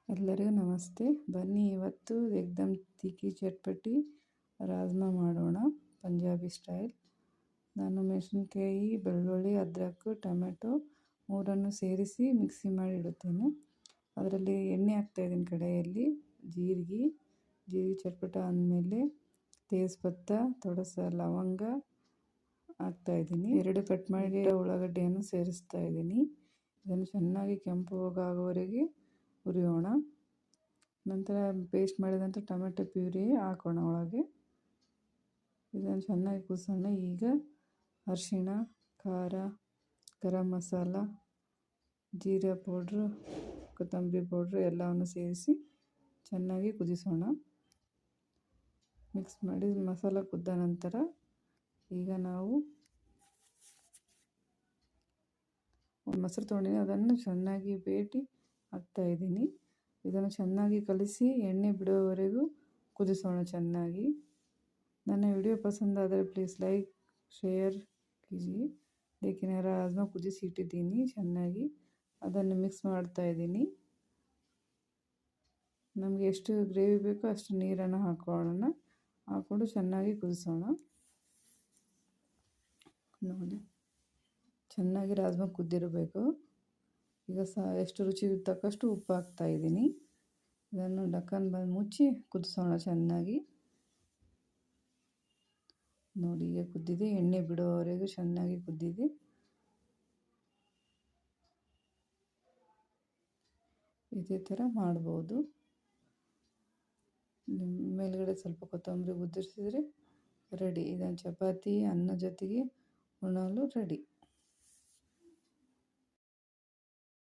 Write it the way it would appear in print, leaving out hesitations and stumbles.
ಎಲ್ಲರಿಗೂ ನಮಸ್ತೆ. ಬನ್ನಿ ಇವತ್ತು ಏಕ್ದಮ್ ತೀಖಿ ಚಟ್ಪಟಿ ರಾಜ್ಮಾ ಮಾಡೋಣ, ಪಂಜಾಬಿ ಸ್ಟೈಲ್. ನಾನು ಮೆಣಸಿನ್ಕಾಯಿ, ಬೆಳ್ಳುಳ್ಳಿ, ಅದ್ರಕ್, ಟೊಮೆಟೊ ಮೂರನ್ನು ಸೇರಿಸಿ ಮಿಕ್ಸಿ ಮಾಡಿ ಇಡುತ್ತೇನೆ. ಅದರಲ್ಲಿ ಎಣ್ಣೆ ಹಾಕ್ತಾಯಿದ್ದೀನಿ ಕಡೆಯಲ್ಲಿ. ಜೀರಿಗೆ ಚಟ್ಪಟ ಅಂದಮೇಲೆ ತೇಜ್ಪತ್ತ, ತೊಡಸ ಲವಂಗ ಹಾಕ್ತಾಯಿದ್ದೀನಿ. 2 ಕಟ್ ಮಾಡಿ ಉಳ್ಳಾಗಡ್ಡೆಯನ್ನು ಸೇರಿಸ್ತಾ ಇದ್ದೀನಿ. ಇದನ್ನು ಚೆನ್ನಾಗಿ ಕೆಂಪು ಆಗೋವರೆಗೆ ಹುರಿಯೋಣ. ನಂತರ ಪೇಸ್ಟ್ ಮಾಡಿದಂಥ ಟೊಮೆಟೊ ಪ್ಯೂರಿ ಹಾಕೋಣ ಒಳಗೆ. ಇದನ್ನು ಚೆನ್ನಾಗಿ ಕುದಿಸೋಣ. ಈಗ ಅರಿಶಿಣ, ಖಾರ, ಗರಂ ಮಸಾಲ, ಜೀರಾ ಪೌಡ್ರು, ಕೊತ್ತಂಬರಿ ಪೌಡ್ರು ಎಲ್ಲವನ್ನು ಸೇರಿಸಿ ಚೆನ್ನಾಗಿ ಕುದಿಸೋಣ. ಮಿಕ್ಸ್ ಮಾಡಿ ಮಸಾಲ ಕುದ್ದ ನಂತರ ಈಗ ನಾವು ಒಂದು ಮೊಸರು ತೊಗೊಂಡಿನಿ, ಅದನ್ನು ಚೆನ್ನಾಗಿ ಬೇಟಿ ಹಾಕ್ತಾಯಿದ್ದೀನಿ. ಇದನ್ನು ಚೆನ್ನಾಗಿ ಕಲಿಸಿ ಎಣ್ಣೆ ಬಿಡುವವರೆಗೂ ಕುದಿಸೋಣ ಚೆನ್ನಾಗಿ. ನನ್ನ ವಿಡಿಯೋ ಪಸಂದ ಆದರೆ ಪ್ಲೀಸ್ ಲೈಕ್ ಶೇರ್ ಕೀಜಿಯೆ. लेकिन ರಾಜ್ಮಾ ಕುದಿಸಿ ಇಟ್ಟಿದ್ದೀನಿ ಚೆನ್ನಾಗಿ. ಅದನ್ನು ಮಿಕ್ಸ್ ಮಾಡ್ತಾಯಿದ್ದೀನಿ. ನಮಗೆ ಎಷ್ಟು ಗ್ರೇವಿ ಬೇಕೋ ಅಷ್ಟು ನೀರನ್ನು ಹಾಕ್ಕೊಳ್ಳೋಣ. ಹಾಕ್ಕೊಂಡು ಚೆನ್ನಾಗಿ ಕುದಿಸೋಣ. ನೋಡಿ, ಚೆನ್ನಾಗಿ ರಾಜ್ಮಾ ಕುದ್ದಿರಬೇಕು. ಈಗ ಎಷ್ಟು ರುಚಿಗೆ ತಕ್ಕಷ್ಟು ಉಪ್ಪು ಹಾಕ್ತಾಯಿದ್ದೀನಿ. ಇದನ್ನು ಡಕ್ಕನ್ ಬಂದು ಮುಚ್ಚಿ ಕುದಿಸೋಣ ಚೆನ್ನಾಗಿ. ನೋಡಿ, ಈಗ ಕುದ್ದಿದೆ. ಎಣ್ಣೆ ಬಿಡುವವರೆಗೂ ಚೆನ್ನಾಗಿ ಕುದ್ದಿದೆ. ಇದೇ ಥರ ಮಾಡ್ಬೋದು. ಮೇಲ್ಗಡೆ ಸ್ವಲ್ಪ ಕೊತ್ತಂಬರಿ ಉದುರಿಸಿದರೆ ರೆಡಿ. ಇದನ್ನು ಚಪಾತಿ ಅನ್ನ ಜೊತೆಗೆ ಉಣ್ಣಲು ರೆಡಿ.